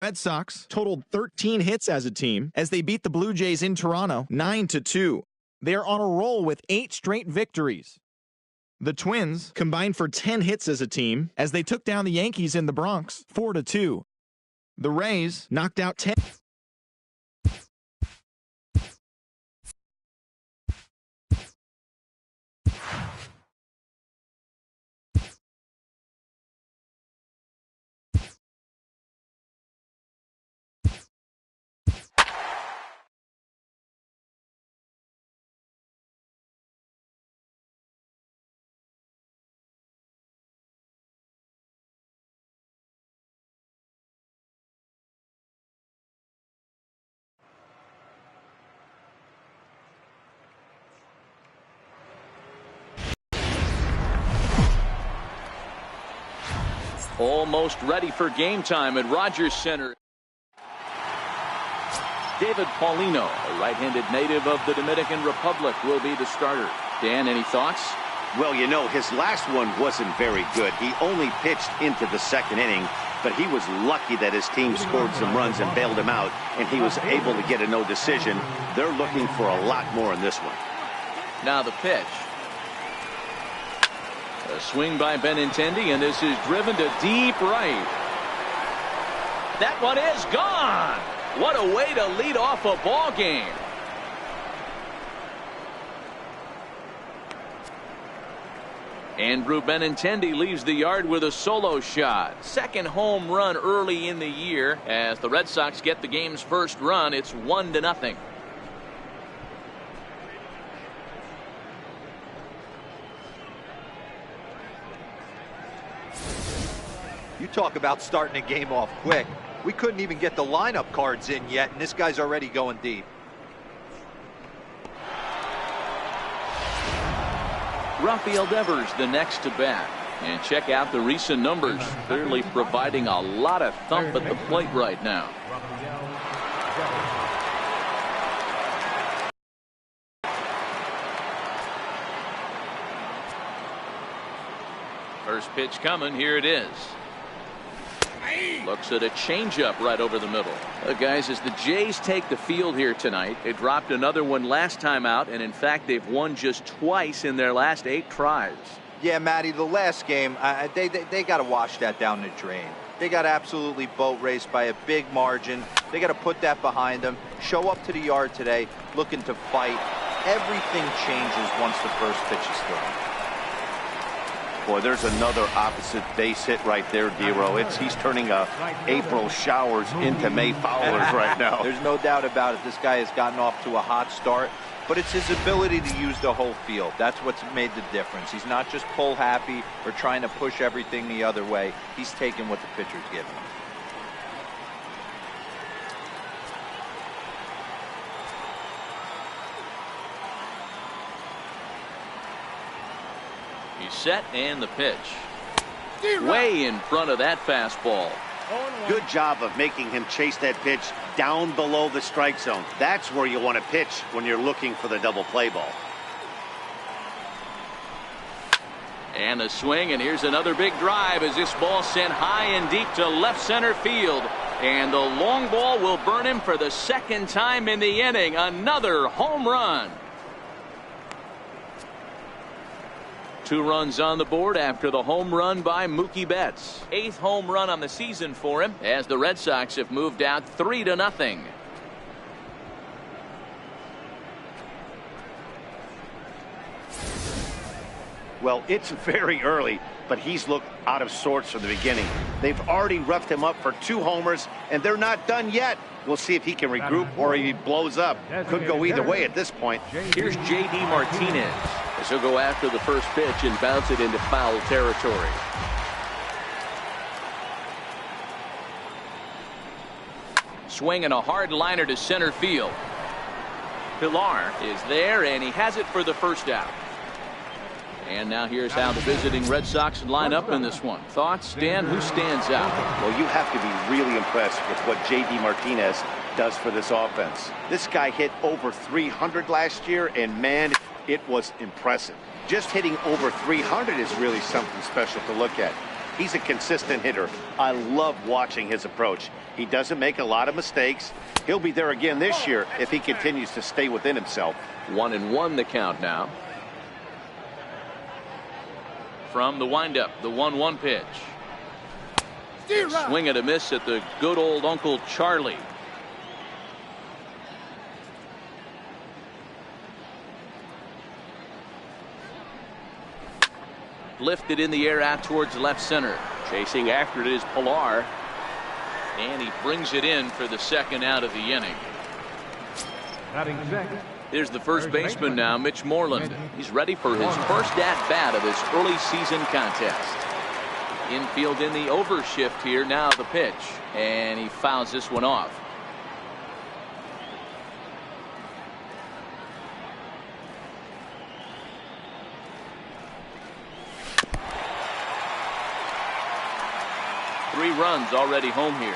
Red Sox totaled 13 hits as a team as they beat the Blue Jays in Toronto 9-2. They're on a roll with 8 straight victories. The Twins combined for 10 hits as a team as they took down the Yankees in the Bronx 4-2. The Rays knocked out 10. Almost ready for game time at Rogers Center. David Paulino, a right-handed native of the Dominican Republic, will be the starter. Dan, any thoughts? Well, you know, his last one wasn't very good. He only pitched into the second inning, but he was lucky that his team scored some runs and bailed him out, and he was able to get a no decision. They're looking for a lot more in this one. Now the pitch. A swing by Benintendi, and this is driven to deep right. That one is gone. What a way to lead off a ball game. Andrew Benintendi leaves the yard with a solo shot. Second home run early in the year as the Red Sox get the game's first run. It's 1-0. You talk about starting a game off quick. We couldn't even get the lineup cards in yet, and this guy's already going deep. Rafael Devers the next to bat. And check out the recent numbers. Clearly providing a lot of thump at the plate right now. First pitch coming. Here it is. Looks at a changeup right over the middle. Guys, as the Jays take the field here tonight, they dropped another one last time out, and in fact they've won just twice in their last 8 tries. Yeah, Matty, the last game, they got to wash that down the drain. They got absolutely boat raced by a big margin. They got to put that behind them. Show up to the yard today looking to fight. Everything changes once the first pitch is thrown. Boy, there's another opposite base hit right there, Dero. He's turning April showers into May fowlers right now. There's no doubt about it. This guy has gotten off to a hot start, but it's his ability to use the whole field. That's what's made the difference. He's not just pull happy or trying to push everything the other way. He's taking what the pitcher's giving him. He's set, and the pitch. Way in front of that fastball. Good job of making him chase that pitch down below the strike zone. That's where you want to pitch when you're looking for the double play ball. And a swing, and here's another big drive as this ball sent high and deep to left center field. And the long ball will burn him for the second time in the inning. Another home run. 2 runs on the board after the home run by Mookie Betts. 8th home run on the season for him as the Red Sox have moved out 3-0. Well, it's very early, but he's looked out of sorts from the beginning. They've already roughed him up for 2 homers, and they're not done yet. We'll see if he can regroup or he blows up. Could go either way at this point. Here's J.D. Martinez as he'll go after the first pitch and bounce it into foul territory. Swinging a hard liner to center field. Pilar is there, and he has it for the first out. And now here's how the visiting Red Sox line up in this one. Thoughts, Dan? Who stands out? Well, you have to be really impressed with what J.D. Martinez does for this offense. This guy hit over 300 last year, and man, it was impressive. Just hitting over 300 is really something special to look at. He's a consistent hitter. I love watching his approach. He doesn't make a lot of mistakes. He'll be there again this year if he continues to stay within himself. 1-1 the count now. From the windup, the 1-1 pitch. Swing and a miss at the good old Uncle Charlie. Lifted in the air out towards left center. Chasing after it is Pilar. And he brings it in for the second out of the inning. Here's the first baseman now, Mitch Moreland. He's ready for his first at-bat of this early season contest. Infield in the overshift here. Now the pitch. And he fouls this one off. Three runs already home here.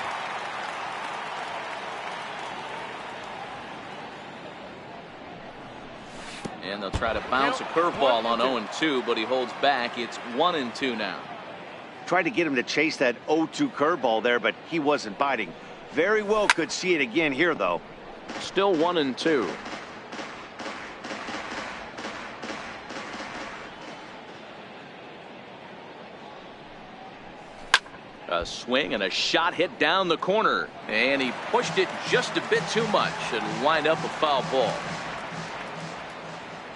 And they'll try to bounce a curveball on 0-2, but he holds back. It's 1-2 now. Tried to get him to chase that 0-2 curveball there, but he wasn't biting. Very well could see it again here, though. Still 1-2. A swing and a shot hit down the corner, and he pushed it just a bit too much and wind up a foul ball.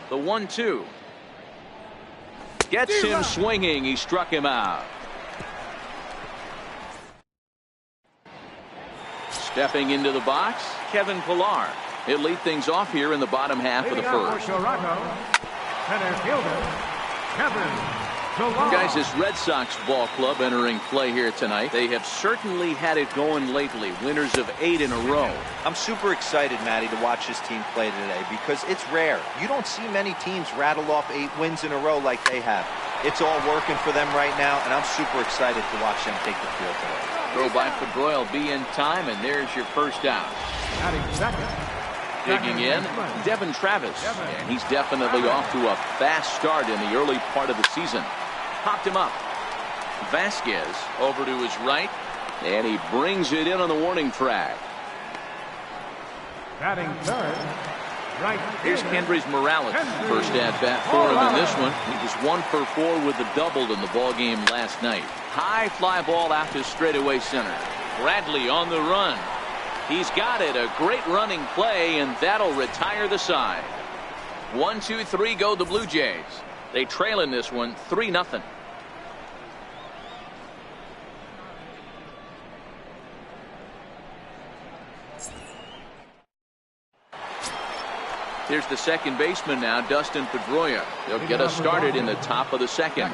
The 1-2 gets him swinging. He struck him out. Stepping into the box, Kevin Pilar. He'll lead things off here in the bottom half of the first. Guys, this Red Sox ball club entering play here tonight. They have certainly had it going lately. Winners of 8 in a row. I'm super excited, Matty, to watch this team play today because it's rare. You don't see many teams rattle off 8 wins in a row like they have. It's all working for them right now, and I'm super excited to watch them take the field today. Throw by Pedroia will be in time, and there's your first out. Digging in, Devin Travis, and he's definitely off to a fast start in the early part of the season. Popped him up. Vasquez over to his right, and he brings it in on the warning track. Batting third, right. Here's Kendrys Morales. First at bat for him in this one. He was 1 for 4 with the double in the ball game last night. High fly ball out to straightaway center. Bradley on the run. He's got it. A great running play, and that'll retire the side. 1-2-3 go the Blue Jays. They trail in this one 3-0. Here's the second baseman now, Dustin Pedroia. They'll get us started in the top of the second.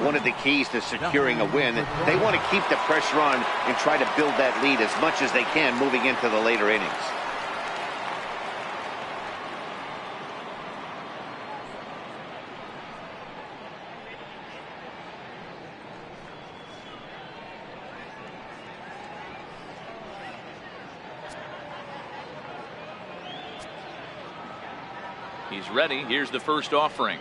One of the keys to securing a win, they want to keep the pressure on and try to build that lead as much as they can moving into the later innings. He's ready. Here's the first offering.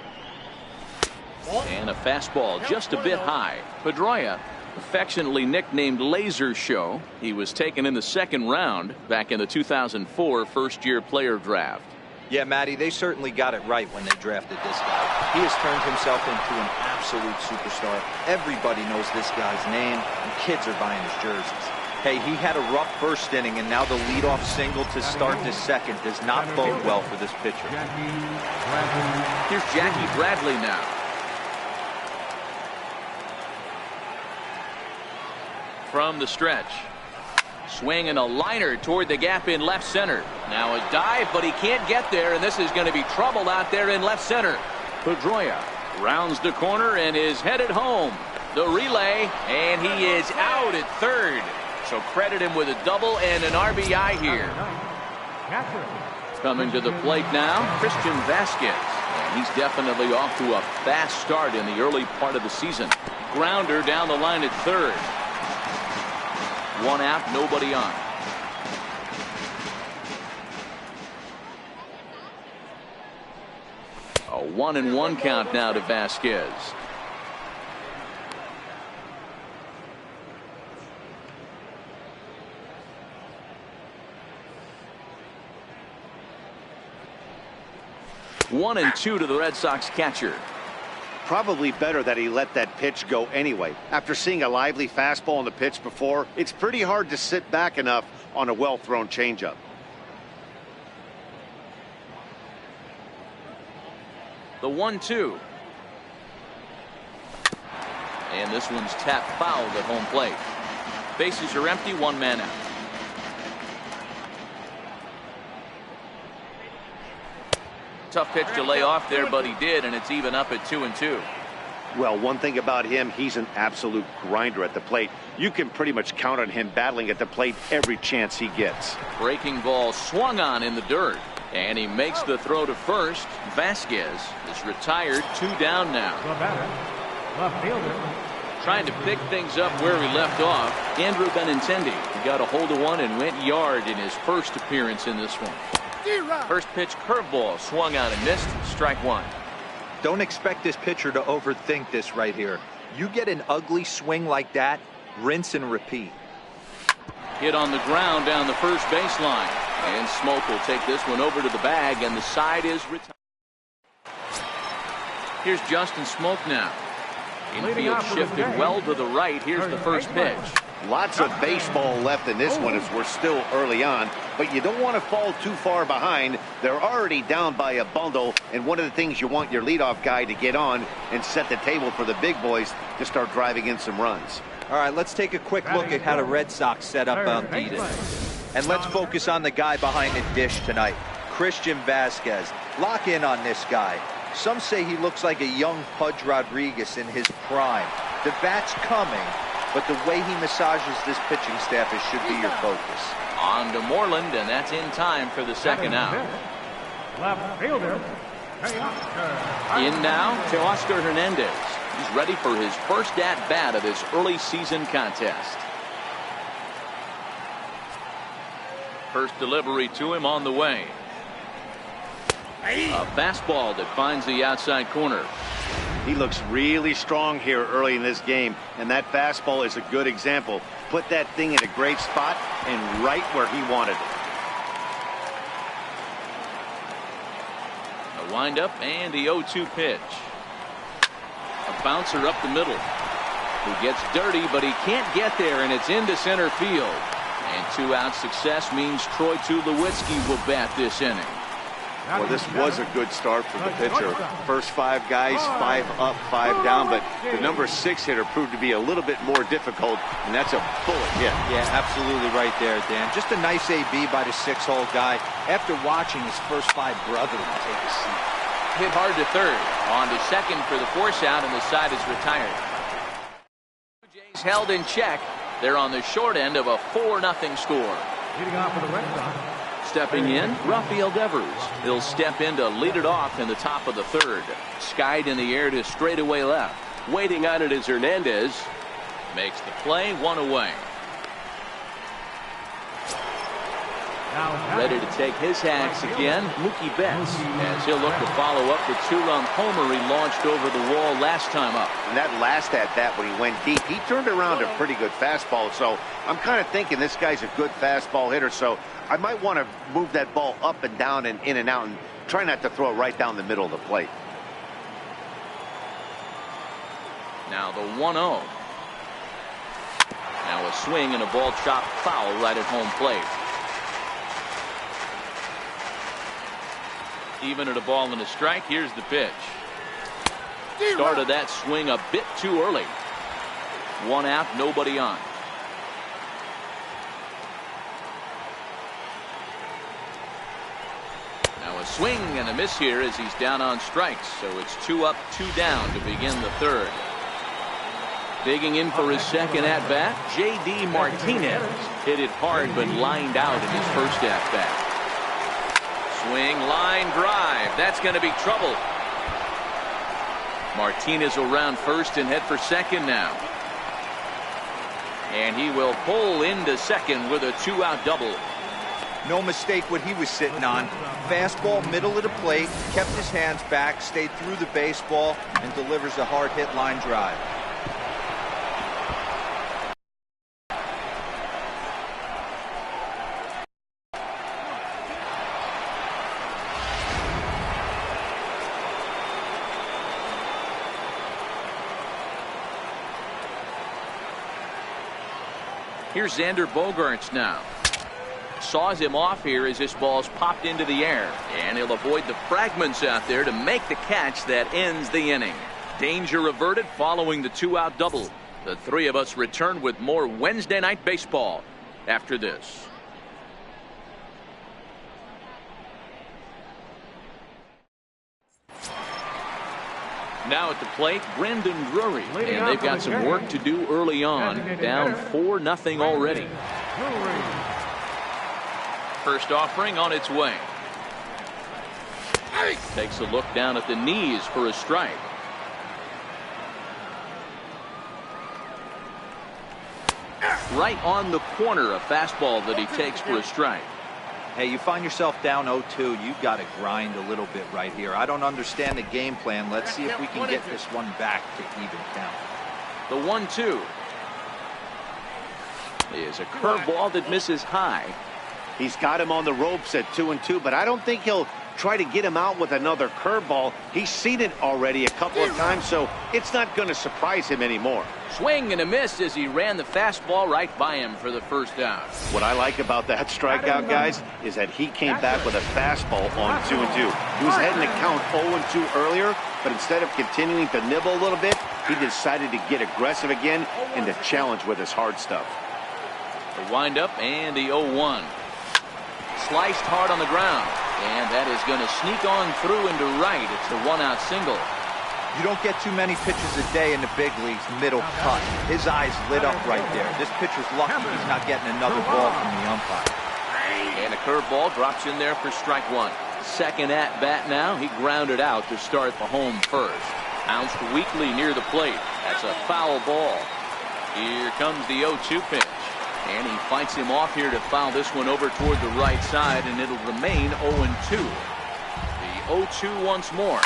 And a fastball just a bit high. Pedroia, affectionately nicknamed Laser Show. He was taken in the second round back in the 2004 first-year player draft. Yeah, Matty, they certainly got it right when they drafted this guy. He has turned himself into an absolute superstar. Everybody knows this guy's name, and kids are buying his jerseys. Hey, he had a rough first inning, and now the leadoff single to start this second does not bode well for this pitcher. Here's Jackie Bradley now. From the stretch. Swing and a liner toward the gap in left center. Now a dive, but he can't get there, and this is going to be trouble out there in left center. Pedroia rounds the corner and is headed home. The relay, and he is out at third. So credit him with a double and an RBI here. Coming to the plate now, Christian Vasquez. And he's definitely off to a fast start in the early part of the season. Grounder down the line at third. One out, nobody on. A 1-1 count now to Vasquez. 1-2 to the Red Sox catcher. Probably better that he let that pitch go anyway. After seeing a lively fastball on the pitch before, it's pretty hard to sit back enough on a well-thrown changeup. The 1-2. And this one's tapped foul at home plate. Bases are empty, 1 man out. Tough pitch to lay off there, but he did, and it's even up at 2-2. Well, one thing about him, he's an absolute grinder at the plate. You can pretty much count on him battling at the plate every chance he gets. Breaking ball swung on in the dirt, and he makes the throw to first. Vasquez is retired, 2 down now. Left fielder. Trying to pick things up where he left off, Andrew Benintendi. He got a hold of one and went yard in his first appearance in this one. First pitch curveball swung on and missed. Strike 1. Don't expect this pitcher to overthink this right here. You get an ugly swing like that, rinse and repeat. Hit on the ground down the first baseline. And Smoke will take this one over to the bag, and the side is retired. Here's Justin Smoke now. Infield shifted well to the right. Here's the first pitch. Lots of baseball left in this one as we're still early on, but you don't want to fall too far behind. They're already down by a bundle, and one of the things you want your leadoff guy to get on and set the table for the big boys to start driving in some runs. All right, let's take a quick look at how the Red Sox set up on D-Day. And let's focus on the guy behind the dish tonight, Christian Vasquez. Lock in on this guy. Some say he looks like a young Pudge Rodriguez in his prime. The bat's coming, but the way he massages this pitching staff should be your focus. On to Moreland, and that's in time for the second out. Left fielder. In now, Teoscar Hernandez. He's ready for his first at-bat of this early season contest. First delivery to him on the way. A fastball that finds the outside corner. He looks really strong here early in this game, and that fastball is a good example. Put that thing in a great spot and right where he wanted it. A windup and the 0-2 pitch. A bouncer up the middle. He gets dirty, but he can't get there, and it's into center field. And 2-out success means Troy Tulowitzki will bat this inning. Well, this was a good start for the pitcher. First 5 guys, 5 up, 5 down, but the number 6 hitter proved to be a little bit more difficult, and that's a bullet hit. Yeah, absolutely right there, Dan. Just a nice AB by the 6-hole guy after watching his first 5 brethren take a seat. Hit hard to third. On to second for the force out, and the side is retired. Blue Jays held in check. They're on the short end of a 4-0 score. Leading off for the Red Sox. Stepping in, Rafael Devers. He'll step in to lead it off in the top of the third. Skied in the air to straightaway left. Waiting on it is Hernandez. Makes the play, 1 away. Ready to take his hacks again, Mookie Betts, as he'll look to follow up the 2-run homer he launched over the wall last time up. And that last at-bat when he went deep, he turned around a pretty good fastball. So I'm kind of thinking this guy's a good fastball hitter. So I might want to move that ball up and down and in and out and try not to throw it right down the middle of the plate. Now the 1-0. Now a swing and a ball chopped foul right at home plate. Even at a ball and a strike. Here's the pitch. Started that swing a bit too early. 1 out, nobody on. Now a swing and a miss here as he's down on strikes. So it's 2 up, 2 down to begin the third. Digging in for his second at-bat, J.D. Martinez. Hit it hard but lined out in his first at-bat. Swing, line, drive. That's going to be trouble. Martinez will round first and head for second now. And he will pull into second with a 2-out double. No mistake what he was sitting on. Fastball, middle of the plate, kept his hands back, stayed through the baseball, and delivers a hard hit line drive. Here's Xander Bogaerts now. Saws him off here as this ball's popped into the air. And he'll avoid the fragments out there to make the catch that ends the inning. Danger averted following the 2-out double. The three of us return with more Wednesday Night Baseball after this. Now at the plate, Brandon Drury. And they've got some work to do early on. Down 4-0 already. First offering on its way. Takes a look down at the knees for a strike. Right on the corner, a fastball that he takes for a strike. Hey, you find yourself down 0-2, you've got to grind a little bit right here. I don't understand the game plan. Let's see if we can get this one back to even count. The 1-2 is a curveball that misses high. He's got him on the ropes at 2-2, but I don't think he'll try to get him out with another curveball. He's seen it already a couple of times, so it's not going to surprise him anymore. Swing and a miss as he ran the fastball right by him for the first out. What I like about that strikeout, guys, is that he came back with a fastball on 2-2. He was heading to count 0-2 earlier, but instead of continuing to nibble a little bit, he decided to get aggressive again and to challenge with his hard stuff. The windup and the 0-1. Sliced hard on the ground. And that is going to sneak on through into right. It's the 1-out single. You don't get too many pitches a day in the big leagues, middle cut. His eyes lit up right there. This pitcher's lucky he's not getting another ball from the umpire. And a curveball drops in there for strike one. Second at bat now. He grounded out to start the home first. Bounced weakly near the plate. That's a foul ball. Here comes the 0-2 pitch. And he fights him off here to foul this one over toward the right side, and it'll remain 0-2. The 0-2 once more.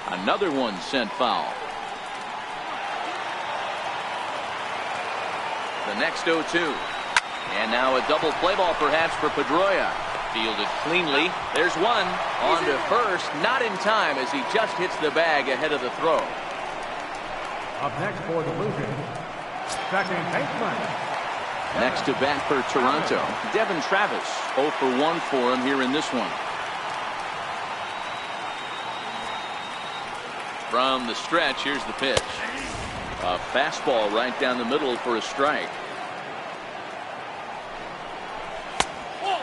Another one sent foul. The next 0-2. And now a double play ball perhaps for Pedroia. Fielded cleanly. There's one. On to first. Not in time as he just hits the bag ahead of the throw. Up next for the Blue Jays, second baseman. Next to bat for Toronto, Devin Travis. 0 for 1 for him here in this one. From the stretch, here's the pitch. A fastball right down the middle for a strike.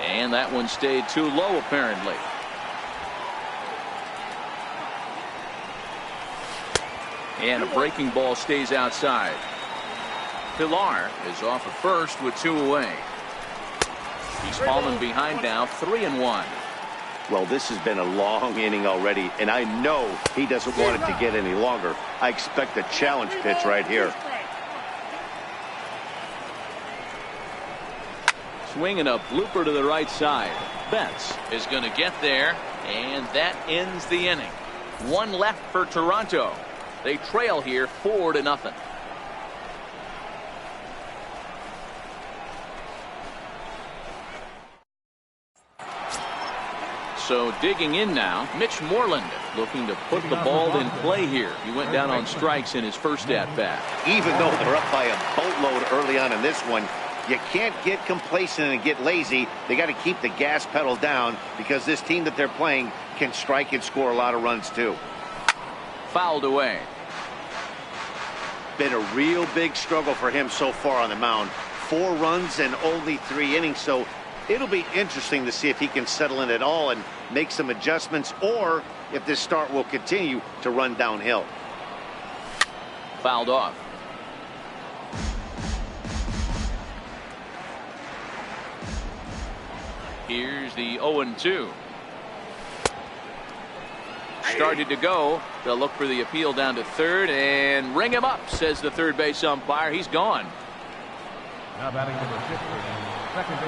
And that one stayed too low, apparently. And a breaking ball stays outside. Pilar is off at first with 2 away. He's fallen behind now, 3-1. Well, this has been a long inning already, and I know he doesn't want it to get any longer. I expect a challenge pitch right here. Swinging a blooper to the right side. Betts is going to get there, and that ends the inning. One left for Toronto. They trail here 4-0. So digging in now, Mitch Moreland looking to put the ball in play here. He went down on strikes in his first at-bat. Even though they're up by a boatload early on in this one, you can't get complacent and get lazy. They got to keep the gas pedal down because this team that they're playing can strike and score a lot of runs too. Fouled away. Been a real big struggle for him so far on the mound. 4 runs and only 3 innings, so it'll be interesting to see if he can settle in at all and make some adjustments, or if this start will continue to run downhill. Fouled off. Here's the 0-2. Started to go. They'll look for the appeal down to third and ring him up, says the third base umpire. He's gone. Now batting number 50.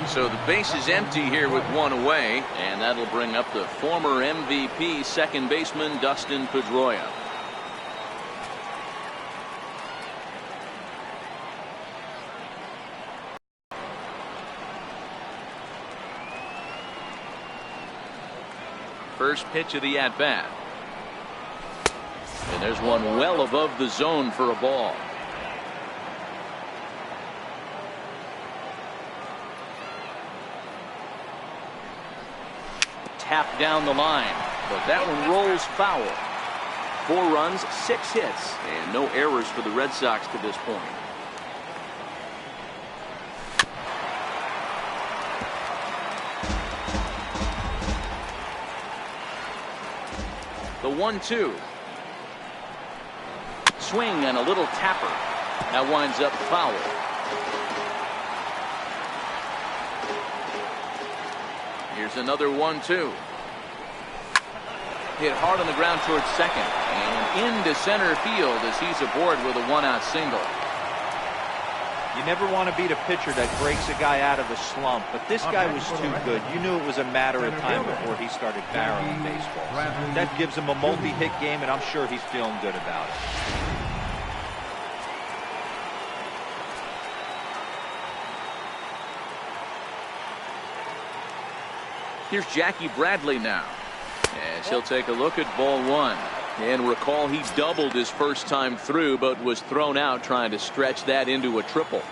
So the base is empty here with 1 away, and that'll bring up the former MVP second baseman Dustin Pedroia. First pitch of the at-bat. And there's one well above the zone for a ball. tapped down the line, but that one rolls foul. 4 runs, 6 hits, and no errors for the Red Sox to this point. The 1-2. Swing and a little tapper. That winds up foul. Here's another 1-2. Hit hard on the ground towards second and into center field as he's aboard with a 1-out single. You never want to beat a pitcher that breaks a guy out of a slump, but this guy was too good. You knew it was a matter of time before he started barreling baseballs. That gives him a multi-hit game, and I'm sure he's feeling good about it. Here's Jackie Bradley now, as he'll take a look at ball 1. And recall, he doubled his first time through, but was thrown out trying to stretch that into a triple.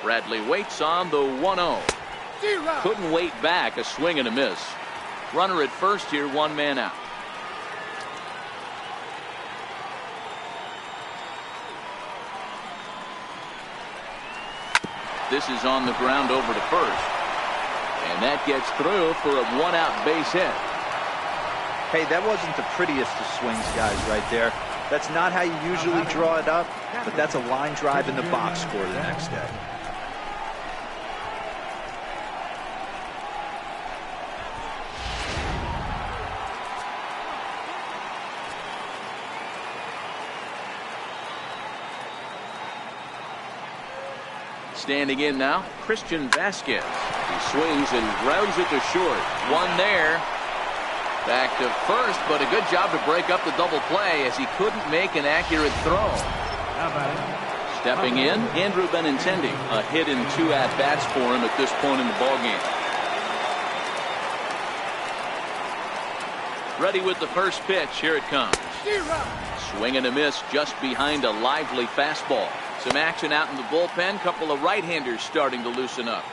Bradley waits on the 1-0. Couldn't wait back, a swing and a miss. Runner at first here, 1 man out. This is on the ground over to first. And that gets through for a 1-out base hit. Hey, that wasn't the prettiest of swings, guys, right there. That's not how you usually draw it up, but that's a line drive in the box score the next day. Standing in now, Christian Vasquez. He swings and grounds it to short. 1 there. Back to first, but a good job to break up the double play as he couldn't make an accurate throw. Stepping in, Andrew Benintendi. A hit and 2 at-bats for him at this point in the ballgame. Ready with the first pitch. Here it comes. Swing and a miss just behind a lively fastball. Some action out in the bullpen. Couple of right-handers starting to loosen up.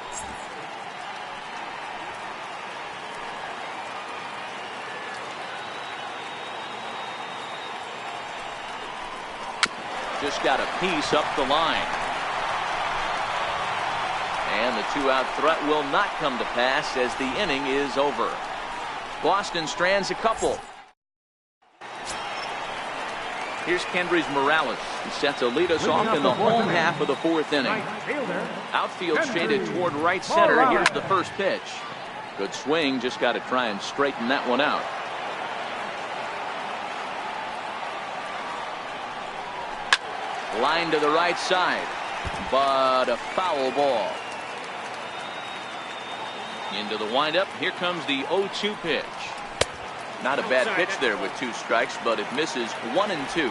Just got a piece up the line. And the 2-out threat will not come to pass as the inning is over. Boston strands a couple. Here's Kendrys Morales. He's set to lead us off in the home half of the 4th inning. Outfield shaded toward right center. Here's the first pitch. Good swing. Just got to try and straighten that one out. Line to the right side, but a foul ball. Into the windup. Here comes the 0-2 pitch. Not a bad pitch there with 2 strikes, but it misses 1 and 2.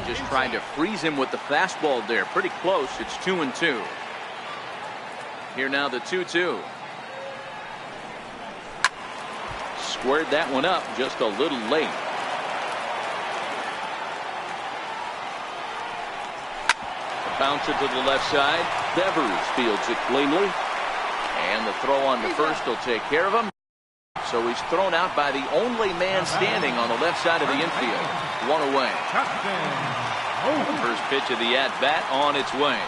Just trying to freeze him with the fastball there. Pretty close. It's 2 and 2. Here now the 2-2. Squared that one up just a little late. Bounce it to the left side. Devers fields it cleanly. And the throw on to first will take care of him. So he's thrown out by the only man standing on the left side of the infield. 1 away. First pitch of the at-bat on its way.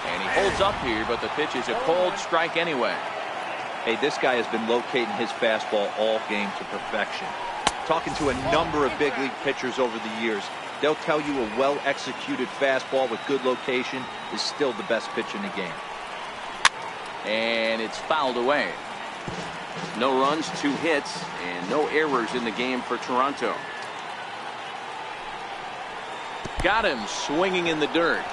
And he holds up here, but the pitch is a cold strike anyway. Hey, this guy has been locating his fastball all game to perfection. Talking to a number of big league pitchers over the years, they'll tell you a well-executed fastball with good location is still the best pitch in the game. And it's fouled away. No runs, 2 hits, and no errors in the game for Toronto. Got him swinging in the dirt.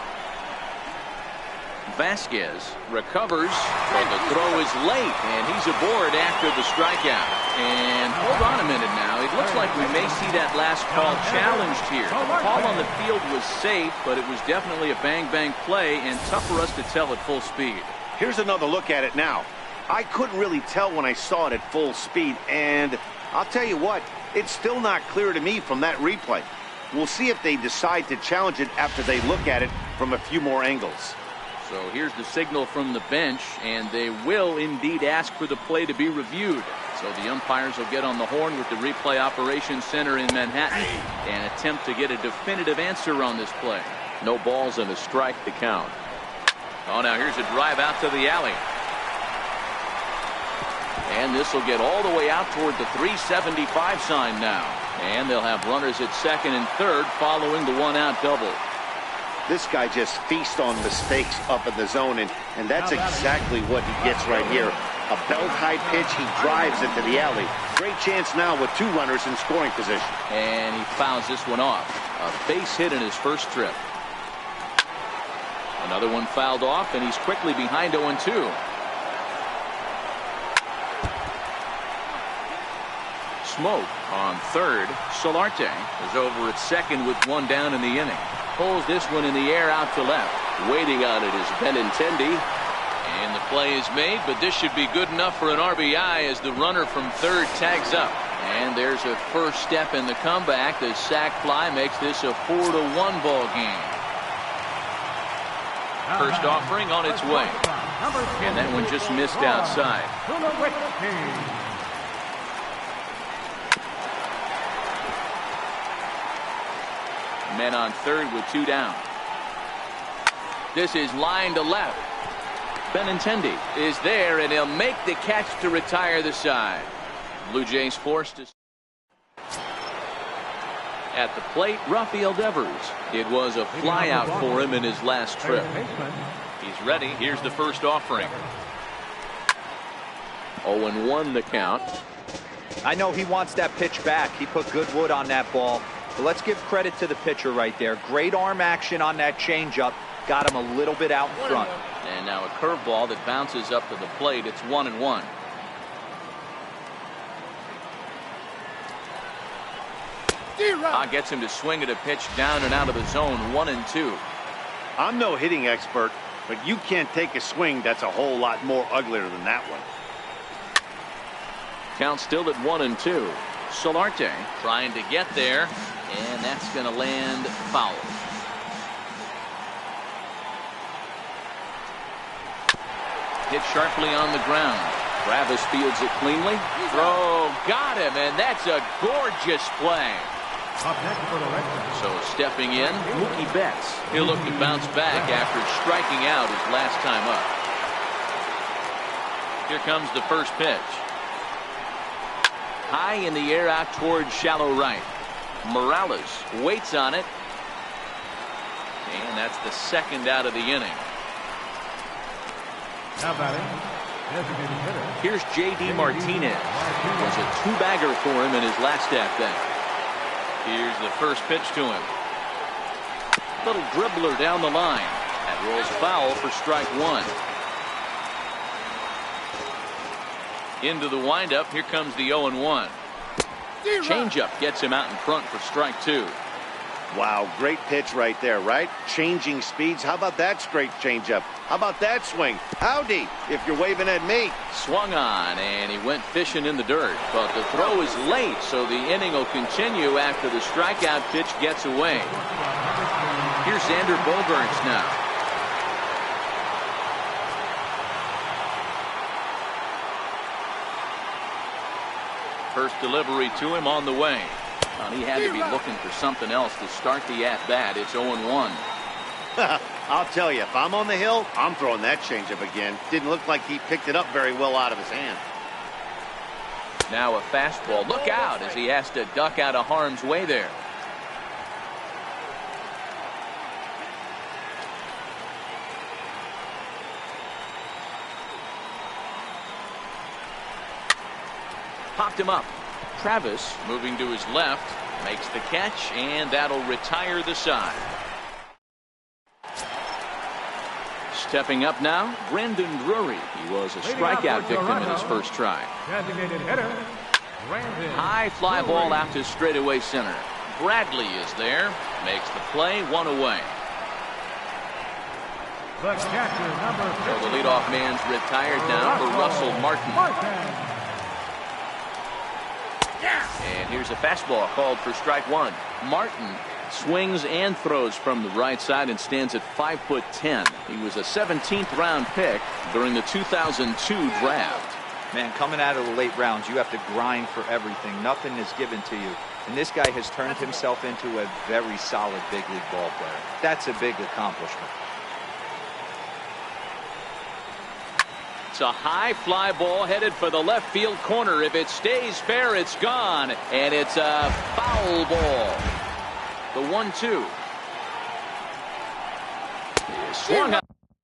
Vasquez recovers, but the throw is late, and he's aboard after the strikeout. And hold on a minute now. It looks like we may see that last call challenged here. The call on the field was safe, but it was definitely a bang-bang play and tough for us to tell at full speed. Here's another look at it now. I couldn't really tell when I saw it at full speed, and I'll tell you what, it's still not clear to me from that replay. We'll see if they decide to challenge it after they look at it from a few more angles. So here's the signal from the bench, and they will indeed ask for the play to be reviewed. So the umpires will get on the horn with the replay operations center in Manhattan and attempt to get a definitive answer on this play. No balls and a strike to count. Oh, now here's a drive out to the alley. And this will get all the way out toward the 375 sign now. And they'll have runners at second and third following the one-out double. This guy just feasts on mistakes up in the zone, and that's exactly what he gets right here. A belt-high pitch, he drives into the alley. Great chance now with two runners in scoring position. And he fouls this one off. A base hit in his first trip. Another one fouled off, and he's quickly behind 0-2. Smoke on third. Solarte is over at second with one down in the inning. Pulls this one in the air out to left. Waiting on it is Benintendi. And the play is made, but this should be good enough for an RBI as the runner from third tags up. And there's a first step in the comeback. The sac fly makes this a 4-1 ball game. First offering on its way. And that one just missed outside. Men on third with two down. This is line to left. Benintendi is there, and he'll make the catch to retire the side. Blue Jays forced to. At the plate, Rafael Devers. It was a flyout for him in his last trip. He's ready. Here's the first offering. 0-1 the count. I know he wants that pitch back. He put good wood on that ball. But let's give credit to the pitcher right there. Great arm action on that changeup. Got him a little bit out in front. And now a curveball that bounces up to the plate. It's 1-1. Gets him to swing at a pitch down and out of the zone. 1-2. I'm no hitting expert, but you can't take a swing that's a whole lot more uglier than that one. Count still at 1-2. Solarte trying to get there, and that's going to land foul. Hit sharply on the ground. Travis fields it cleanly. Throw, got him, and that's a gorgeous play. So stepping in, Mookie Betts. He'll look to bounce back after striking out his last time up. Here comes the first pitch. High in the air out towards shallow right. Morales waits on it. And that's the second out of the inning. Now batting, designated hitter. Here's J.D. Martinez. It was a two-bagger for him in his last at-bat. Here's the first pitch to him. Little dribbler down the line. That rolls foul for strike one. Into the windup. Here comes the 0-1. Changeup gets him out in front for strike two. Wow, great pitch right there, right? Changing speeds. How about that straight changeup? How about that swing? Howdy, if you're waving at me. Swung on, and he went fishing in the dirt. But the throw is late, so the inning will continue after the strikeout pitch gets away. Here's Xander Bogaerts now. First delivery to him on the way. Well, he had to be looking for something else to start the at-bat. It's 0-1. I'll tell you, if I'm on the hill, I'm throwing that changeup again. Didn't look like he picked it up very well out of his hand. Now a fastball. Look out as he has to duck out of harm's way there. Popped him up. Travis moving to his left makes the catch, and that'll retire the side. Stepping up now, Brandon Drury. He was a strikeout victim in his first try. Designated hitter, Brandon High fly ball out to straightaway center. Bradley is there, makes the play, one away. The catcher, number 50. So the leadoff man's retired now for Russell Martin. And here's a fastball called for strike one. Martin Swings and throws from the right side and stands at 5'10". He was a 17th round pick during the 2002 draft. Man, coming out of the late rounds, you have to grind for everything. Nothing is given to you. And this guy has turned himself into a very solid big league ball player. That's a big accomplishment. It's a high fly ball headed for the left field corner. If it stays fair, it's gone. And it's a foul ball. The 1-2. He swung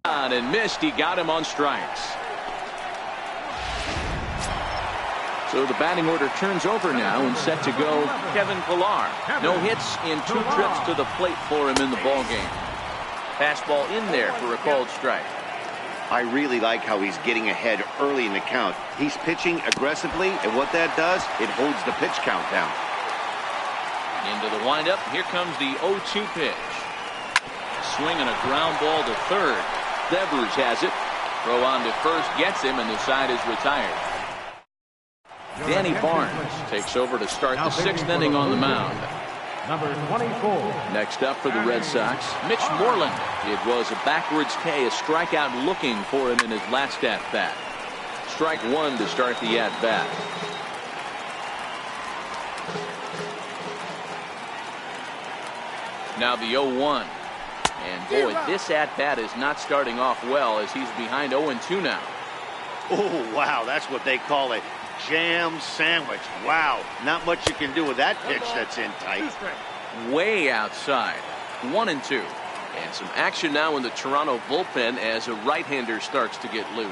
on and missed. He got him on strikes. So the batting order turns over now and set to go Kevin Pillar. No hits in 2 trips to the plate for him in the ballgame. Fastball in there for a called strike. I really like how he's getting ahead early in the count. He's pitching aggressively, and what that does, it holds the pitch count down. Into the windup. Here comes the 0-2 pitch. Swing and a ground ball to third. Devers has it. Throw on to first gets him, and the side is retired. Danny Barnes takes over to start the 6th inning on the mound. Number 24. Next up for the Red Sox, Mitch Moreland. It was a backwards K, a strikeout looking for him in his last at-bat. Strike 1 to start the at-bat. Now the 0-1. And boy, this at-bat is not starting off well as he's behind 0-2 now. Oh, wow, that's what they call a jam sandwich. Wow, not much you can do with that pitch that's in tight. Way outside. 1-2. And some action now in the Toronto bullpen as a right-hander starts to get loose.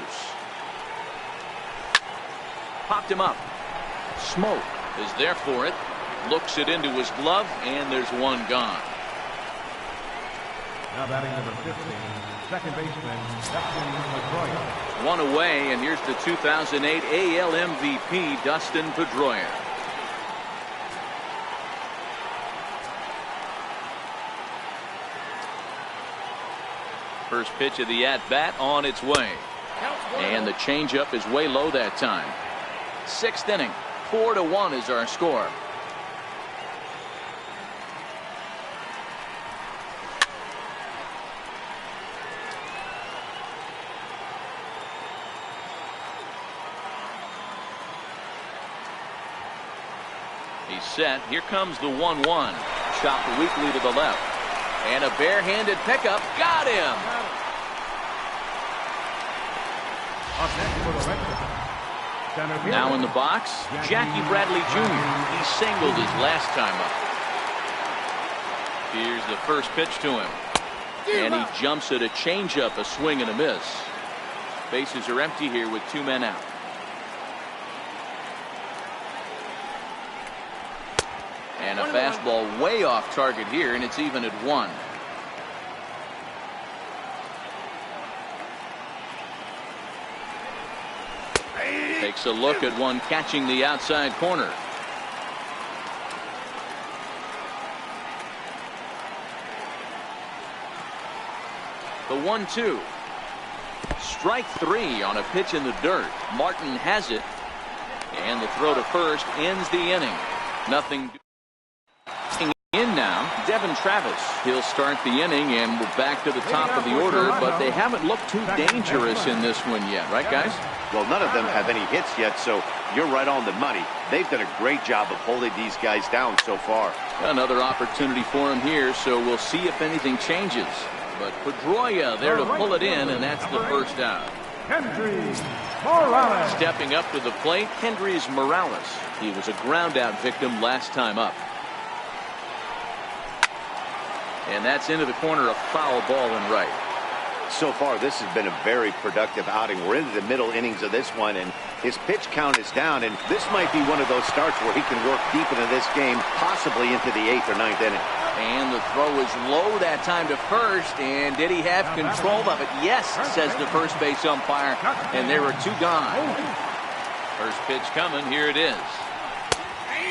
Popped him up. Smoke is there for it. Looks it into his glove, and there's one gone. Now batting number 15, second baseman, Dustin Pedroia. One away, and here's the 2008 AL MVP, Dustin Pedroia. First pitch of the at-bat on its way. And the changeup is way low that time. 6th inning, 4-1 is our score. He's set. Here comes the 1-1. Chopped weakly to the left. And a barehanded pickup. Got him. Up next for the Red Sox, center fielder. Now in the box, Jackie Bradley Jr. He singled his last time up. Here's the first pitch to him. And he jumps at a changeup, a swing and a miss. Bases are empty here with 2 men out. And a fastball way off target here, and it's even at 1. Takes a look at one catching the outside corner. The 1-2. Strike 3 on a pitch in the dirt. Martin has it. And the throw to first ends the inning. Nothing. In now, Devin Travis. He'll start the inning, and we're back to the top of the order, but they haven't looked too dangerous in this one yet, right, guys? Well, none of them have any hits yet, so you're right on the money. They've done a great job of holding these guys down so far. Another opportunity for him here, so we'll see if anything changes. But Pedroia there to pull it in, and that's the first out. Hendrys Morales. Stepping up to the plate, Hendrys Morales. He was a ground-out victim last time up. And that's into the corner, a foul ball and right. So far, this has been a very productive outing. We're into the middle innings of this one, and his pitch count is down, and this might be one of those starts where he can work deep into this game, possibly into the 8th or 9th inning. And the throw is low that time to first, and did he have control of it? Yes, says the first base umpire, and there are 2 gone. First pitch coming, here it is.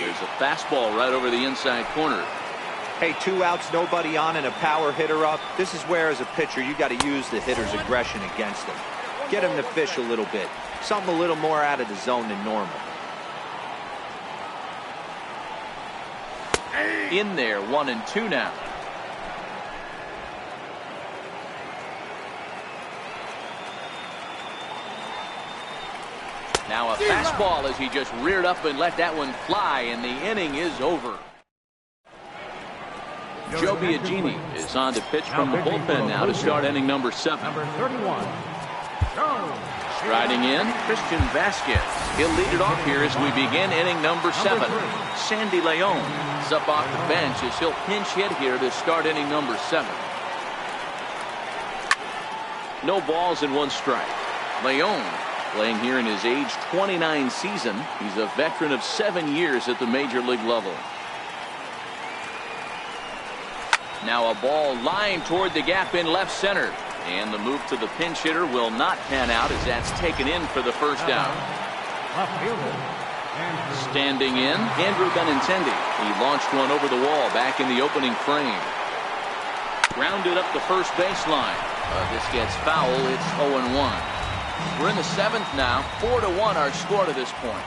There's a fastball right over the inside corner. Hey, 2 outs, nobody on, and a power hitter up. This is where, as a pitcher, you got to use the hitter's aggression against him. Get him to fish a little bit. Something a little more out of the zone than normal. In there, 1-2 now. Now a fastball as he just reared up and let that one fly, and the inning is over. Joe Biagini is on to pitch from the bullpen now to start inning number 7. Number 31. Go. Striding in, Christian Vasquez. He'll lead it off here as we begin inning number 7. Sandy Leon is up off the bench as he'll pinch hit here to start inning number 7. No balls and 1 strike. Leon playing here in his age 29 season. He's a veteran of 7 years at the major league level. Now a ball lined toward the gap in left center. And the move to the pinch hitter will not pan out as that's taken in for the first out. Standing in, Andrew Benintendi. He launched one over the wall back in the opening frame. Grounded up the first baseline. This gets foul. It's 0-1. We're in the 7th now. 4-1 our score to this point.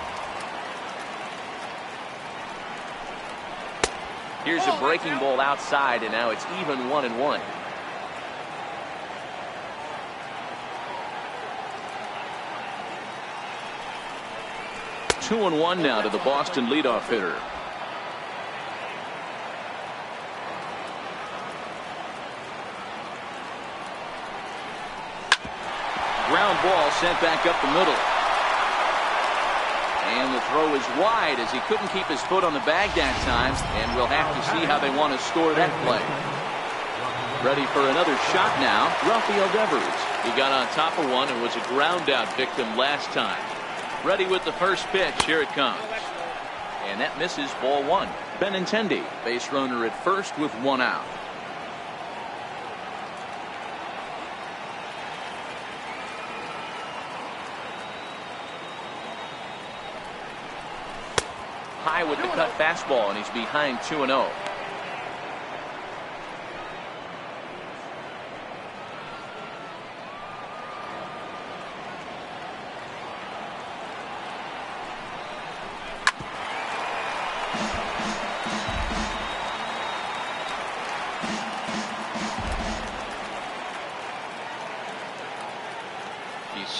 Here's a breaking ball outside, and now it's even 1-1. Two and 1 now to the Boston leadoff hitter. Ground ball sent back up the middle. And the throw is wide as he couldn't keep his foot on the bag that time, and we'll have to see how they want to score that play. Ready for another shot now, Rafael Devers. He got on top of one and was a ground out victim last time. Ready with the first pitch. Here it comes. And that misses, ball 1. Benintendi, base runner at first with 1 out. High with the cut fastball, and he's behind 2-0.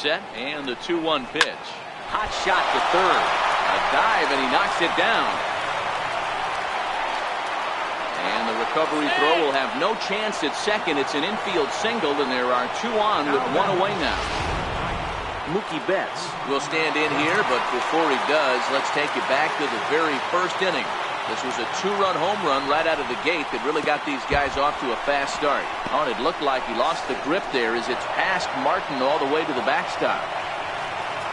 Set, and the 2-1 pitch. Hot shot to third. A dive, and he knocks it down. And the recovery throw will have no chance at second. It's an infield single, and there are 2 on with 1 away now. Mookie Betts will stand in here, but before he does, let's take you back to the very first inning. This was a 2-run home run right out of the gate that really got these guys off to a fast start. Oh, it looked like he lost the grip there as it's past Martin all the way to the backstop.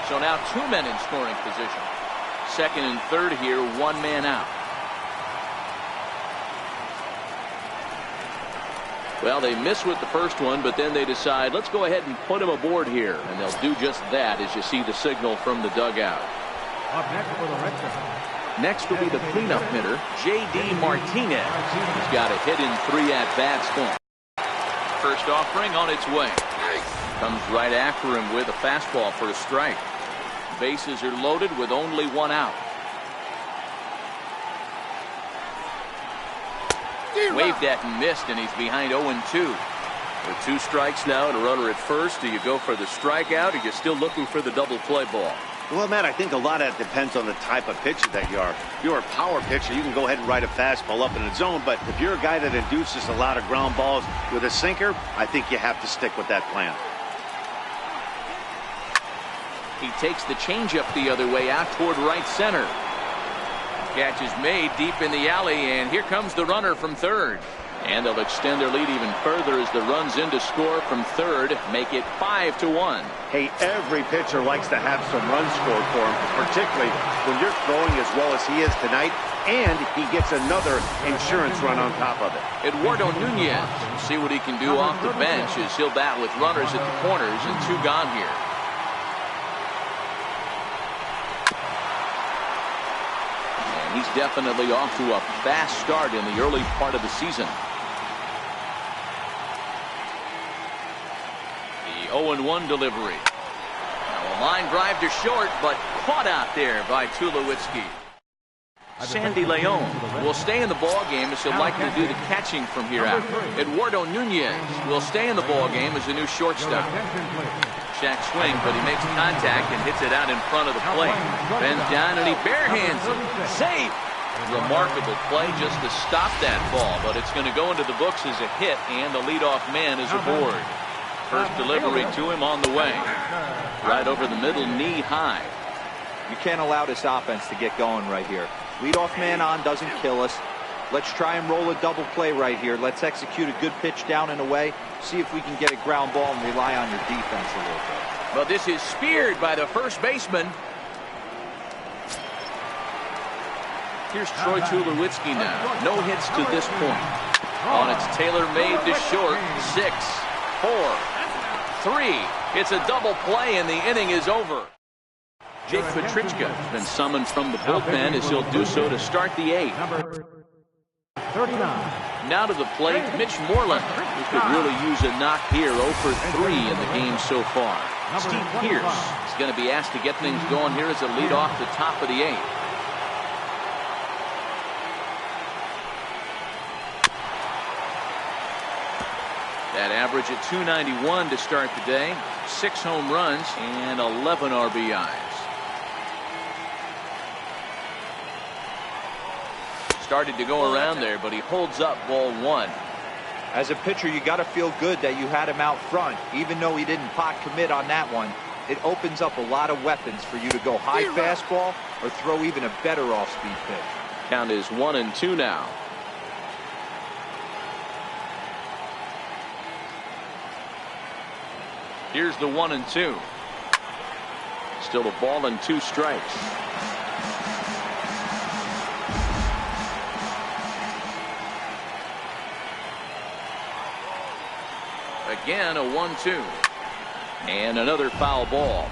So now 2 men in scoring position. Second and third here, 1 man out. Well, they miss with the first one, but then they decide, let's go ahead and put him aboard here. And they'll do just that as you see the signal from the dugout. Up next for the Red Sox. Next will be the cleanup hitter, J.D. Martinez. He's got a hit in 3 at-bats for him. First offering on its way. Comes right after him with a fastball for a strike. Bases are loaded with only 1 out. Waved at and missed, and he's behind 0-2. With 2 strikes now and a runner at first, do you go for the strikeout, or are you still looking for the double play ball? Well, Matt, I think a lot of that depends on the type of pitcher that you are. If you're a power pitcher, you can go ahead and ride a fastball up in the zone. But if you're a guy that induces a lot of ground balls with a sinker, I think you have to stick with that plan. He takes the changeup the other way out toward right center. Catch is made deep in the alley, and here comes the runner from third. And they'll extend their lead even further as the runs in to score from third, make it 5-1. Hey, every pitcher likes to have some runs scored for him, particularly when you're throwing as well as he is tonight, and he gets another insurance run on top of it. Eduardo Nunez, see what he can do off the bench as he'll bat with runners at the corners and 2 gone here. And he's definitely off to a fast start in the early part of the season. The 0-1 delivery. Now a line drive to short, but caught out there by Tulowitzki. Sandy Leon will stay in the ball game as he'll likely do the catching from here out. Eduardo Nunez will stay in the ball game as the new shortstop. Shack swing, but he makes contact and hits it out in front of the plate. Bends down and he barehands it. Safe. Remarkable play just to stop that ball, but it's going to go into the books as a hit, and the leadoff man is aboard. First delivery to him on the way. Right over the middle, knee high. You can't allow this offense to get going right here. Leadoff man on doesn't kill us. Let's try and roll a double play right here. Let's execute a good pitch down and away. See if we can get a ground ball and rely on your defense a little bit. Well, this is speared by the first baseman. Here's Troy Tulowitzki now. No hits to this point. On its tailor-made to short. 6, 4, 3. It's a double play and the inning is over. Jake Petrichka has been summoned from the bullpen as he'll do so to start the 8th. Number 39. Now to the plate, Mitch Moreland, who could really use a knock here. 0 for 3 in the game so far. Steve Pearce is going to be asked to get things going here as a lead off the top of the 8th. That average at 291 to start the day. 6 home runs and 11 RBIs. Started to go around there, but he holds up ball 1. As a pitcher, you got to feel good that you had him out front. Even though he didn't pot commit on that one, it opens up a lot of weapons for you to go high fastball or throw even a better off-speed pitch. Count is 1-2 now. Here's the 1-2. Still a ball and 2 strikes. Again, a 1-2. And another foul ball.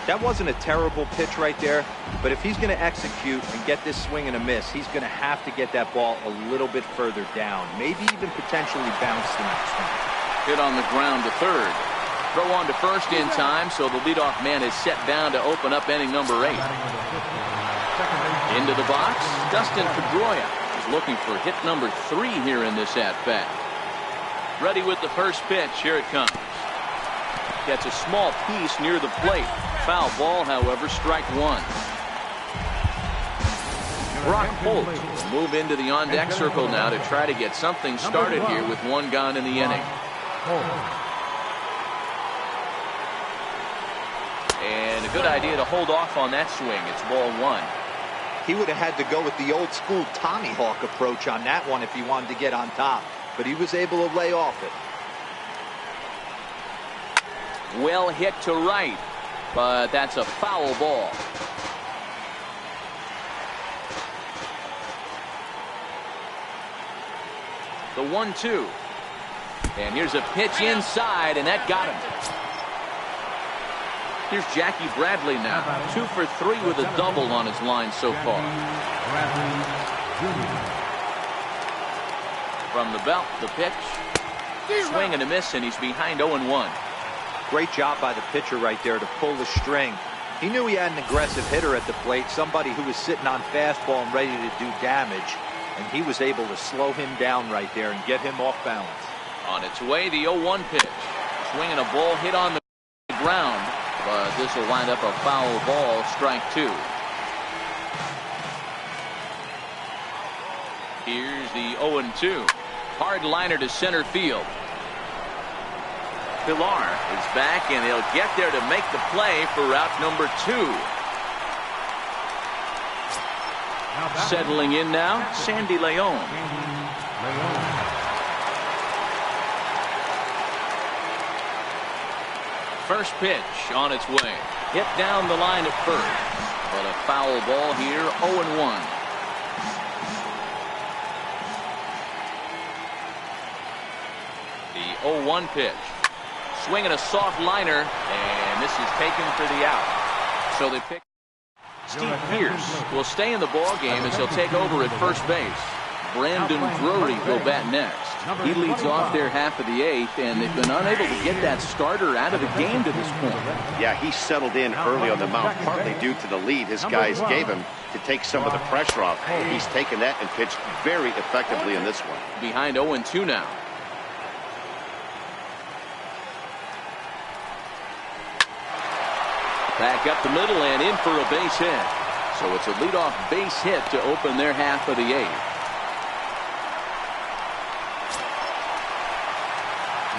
That wasn't a terrible pitch right there, but if he's going to execute and get this swing and a miss, he's going to have to get that ball a little bit further down, maybe even potentially bounce the next one. Hit on the ground to third. Throw on to first in time, so the leadoff man is set down to open up inning number 8. Into the box, Dustin Pedroia is looking for hit number 3 here in this at-bat. Ready with the first pitch. Here it comes. Gets a small piece near the plate. Foul ball, however, strike 1. Brock Holt will move into the on-deck circle now to try to get something started here with 1 gone in the inning. And a good idea to hold off on that swing. It's ball 1. He would have had to go with the old school Tommy Hawk approach on that one if he wanted to get on top, but he was able to lay off it. Well hit to right, but that's a foul ball. The 1-2. And here's a pitch inside, and that got him. Here's Jackie Bradley now. 2 for 3 with a double on his line so far. From the belt, the pitch. Swing and a miss, and he's behind 0-1. Great job by the pitcher right there to pull the string. He knew he had an aggressive hitter at the plate, somebody who was sitting on fastball and ready to do damage, and he was able to slow him down right there and get him off balance. On its way, the 0-1 pitch. Swinging a ball hit on the ground, but this will wind up a foul ball, strike 2. Here's the 0-2. Hard liner to center field. Pilar is back, and he'll get there to make the play for route number 2. Settling in now, Sandy Leon. First pitch on its way. Hit down the line at first, but a foul ball here, 0-1. The 0-1 pitch. Swinging a soft liner, and this is taken for the out. So they pick. Steve Pearce will stay in the ball game as he'll take over at first base. Brandon Drury go bat next. He leads off their half of the 8th, and they've been unable to get that starter out of the game to this point. Yeah, he settled in early on the mound, partly due to the lead his guys gave him to take some of the pressure off. He's taken that and pitched very effectively in this one. Behind 0-2 now. Back up the middle and in for a base hit. So it's a leadoff base hit to open their half of the 8th.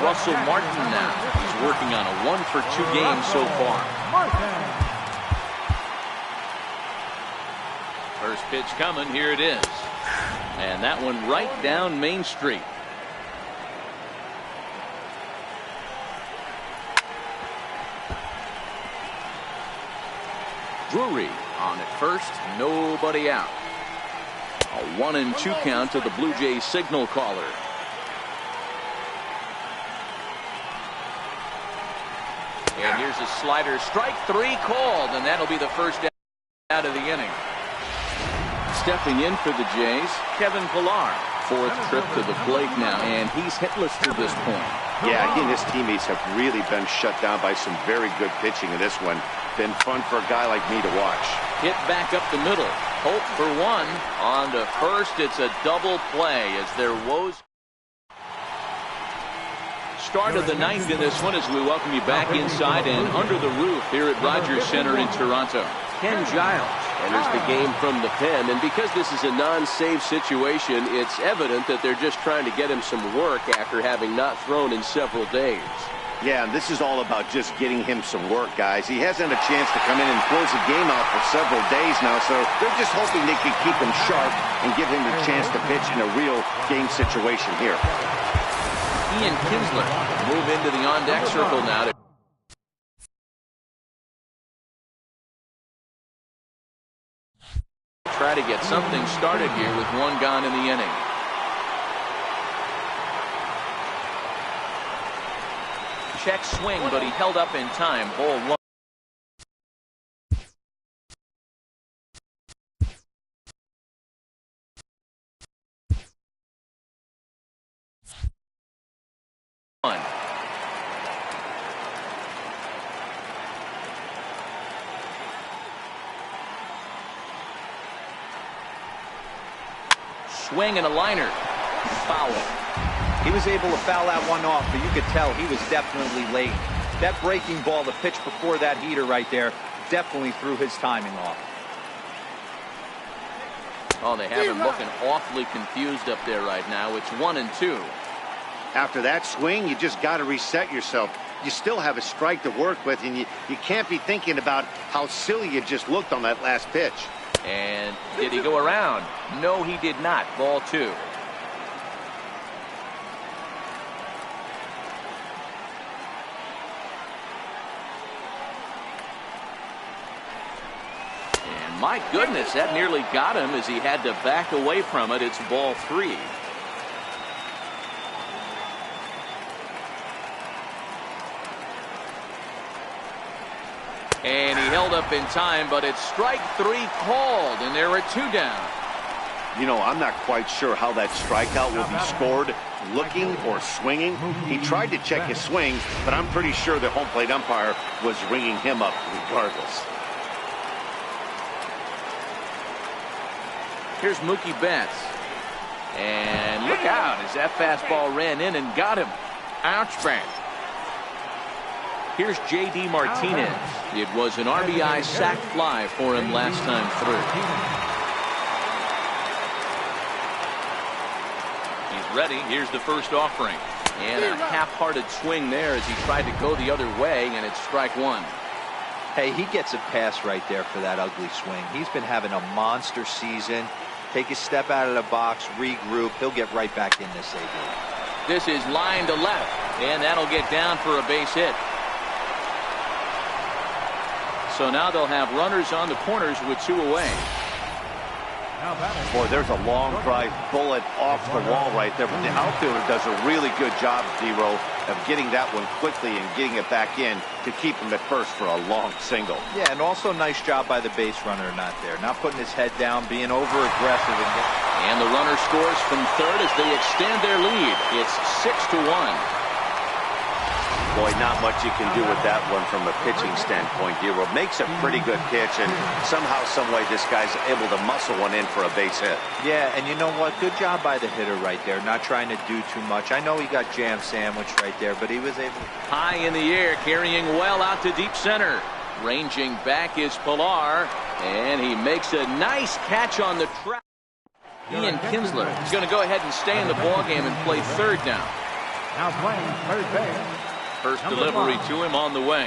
Russell Martin now. He's working on a 1-for-2 game so far. First pitch coming. Here it is. And that one right down Main Street. Drury on at first, nobody out. A 1-2 count to the Blue Jays signal caller. And here's a slider, strike 3 called, and that'll be the first out of the inning. Stepping in for the Jays, Kevin Pillar. 4th trip to the plate now, and he's hitless to this point. Yeah, he and his teammates have really been shut down by some very good pitching in this one. Been fun for a guy like me to watch. Hit back up the middle. Hope for one. On to first. It's a double play as their woes. Start of the 9th in this one as we welcome you back inside and under the roof here at Rogers Center in Toronto. Ken Giles enters the game from the pen, and because this is a non-save situation, it's evident that they're just trying to get him some work after having not thrown in several days. Yeah, and this is all about just getting him some work, guys. He hasn't had a chance to come in and close the game out for several days now, so they're just hoping they can keep him sharp and give him the chance to pitch in a real game situation here. Ian Kinsler move into the on-deck circle now. Try to get something started here with one gone in the inning. Check swing, but he held up in time. Ball 1. Swing and a liner. Foul. He was able to foul that one off, but you could tell he was definitely late. That breaking ball, the pitch before that heater right there, definitely threw his timing off. Oh, they have him looking awfully confused up there right now. It's 1-2. After that swing, you just got to reset yourself. You still have a strike to work with, and you can't be thinking about how silly you just looked on that last pitch. And did he go around? No, he did not. Ball 2. And my goodness, that nearly got him as he had to back away from it. It's ball 3. And he held up in time, but it's strike 3 called, and there are 2 down. You know, I'm not quite sure how that strikeout will be scored, looking or swinging. He tried to check his swing, but I'm pretty sure the home plate umpire was ringing him up regardless. Here's Mookie Betts. And look out as that fastball ran in and got him. Ouch bang. Here's J.D. Martinez. It was an RBI sac fly for him last time through. He's ready. Here's the first offering. And a half-hearted swing there as he tried to go the other way, and it's strike 1. Hey, he gets a pass right there for that ugly swing. He's been having a monster season. Take a step out of the box, regroup. He'll get right back in this A-game. This is line to left, and that'll get down for a base hit. So now they'll have runners on the corners with 2 away. Boy, there's a long drive bullet off the wall right there. But the outfielder does a really good job, D-Row, of getting that one quickly and getting it back in to keep him at first for a long single. Yeah, and also nice job by the base runner not there. Not putting his head down, being over-aggressive. And the runner scores from third as they extend their lead. It's 6-1. Boy, not much you can do with that one from a pitching standpoint. D-Row makes a pretty good pitch, and somehow, some way, this guy's able to muscle one in for a base hit. Yeah, and you know what? Good job by the hitter right there, not trying to do too much. I know he got jam sandwiched right there, but he was able to... High in the air, carrying well out to deep center. Ranging back is Pilar, and he makes a nice catch on the track. Ian Kinsler is going to go ahead and stay in the ballgame and play third now. Now playing third base. First delivery to him on the way.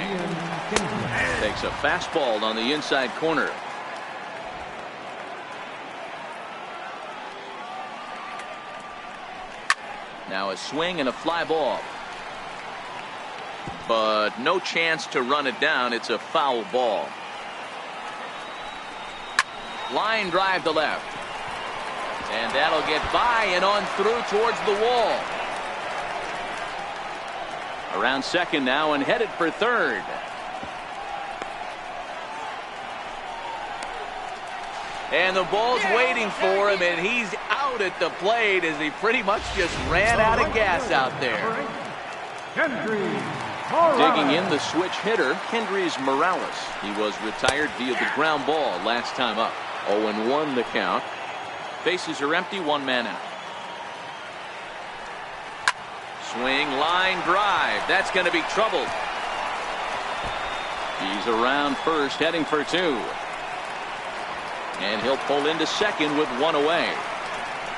Takes a fastball on the inside corner. Now a swing and a fly ball. But no chance to run it down. It's a foul ball. Line drive to left. And that'll get by and on through towards the wall. Around second now and headed for third. And the ball's waiting for him, and he's out at the plate as he pretty much just ran out of gas out there. Digging in the switch hitter, Kendrys Morales. He was retired via the ground ball last time up. 0-1 the count. Bases are empty, one man out. Swing, line drive. That's going to be troubled. He's around first, heading for two. And he'll pull into second with one away.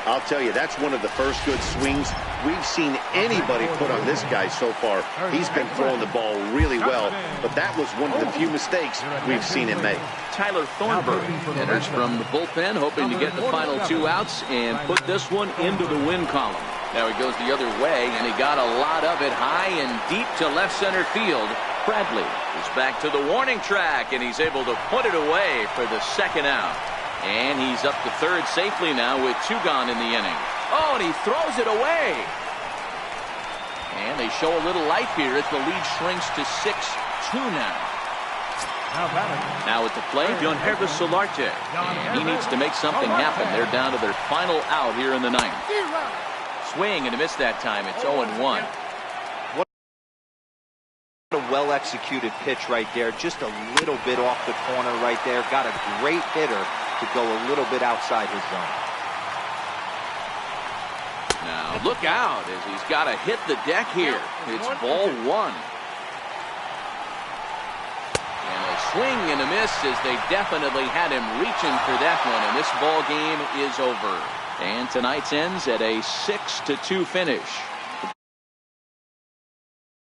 I'll tell you, that's one of the first good swings we've seen anybody put on this guy so far. He's been throwing the ball really well, but that was one of the few mistakes we've seen him make. Tyler Thornburg enters from the bullpen, hoping to get the final two outs and put this one into the win column. Now he goes the other way, and he got a lot of it high and deep to left center field. Bradley is back to the warning track, and he's able to put it away for the second out. And he's up to third safely now with two gone in the inning. Oh, and he throws it away. And they show a little life here as the lead shrinks to 6-2 now. Now at the plate, John Hervis Solarte. And he needs to make something happen. They're down to their final out here in the ninth. Swing and a miss that time. It's 0-1. What a well-executed pitch right there. Just a little bit off the corner right there. Got a great hitter to go a little bit outside his zone. Now look out as he's got to hit the deck here. It's ball one. And a swing and a miss as they definitely had him reaching for that one. And this ball game is over. And tonight's ends at a 6-2 finish.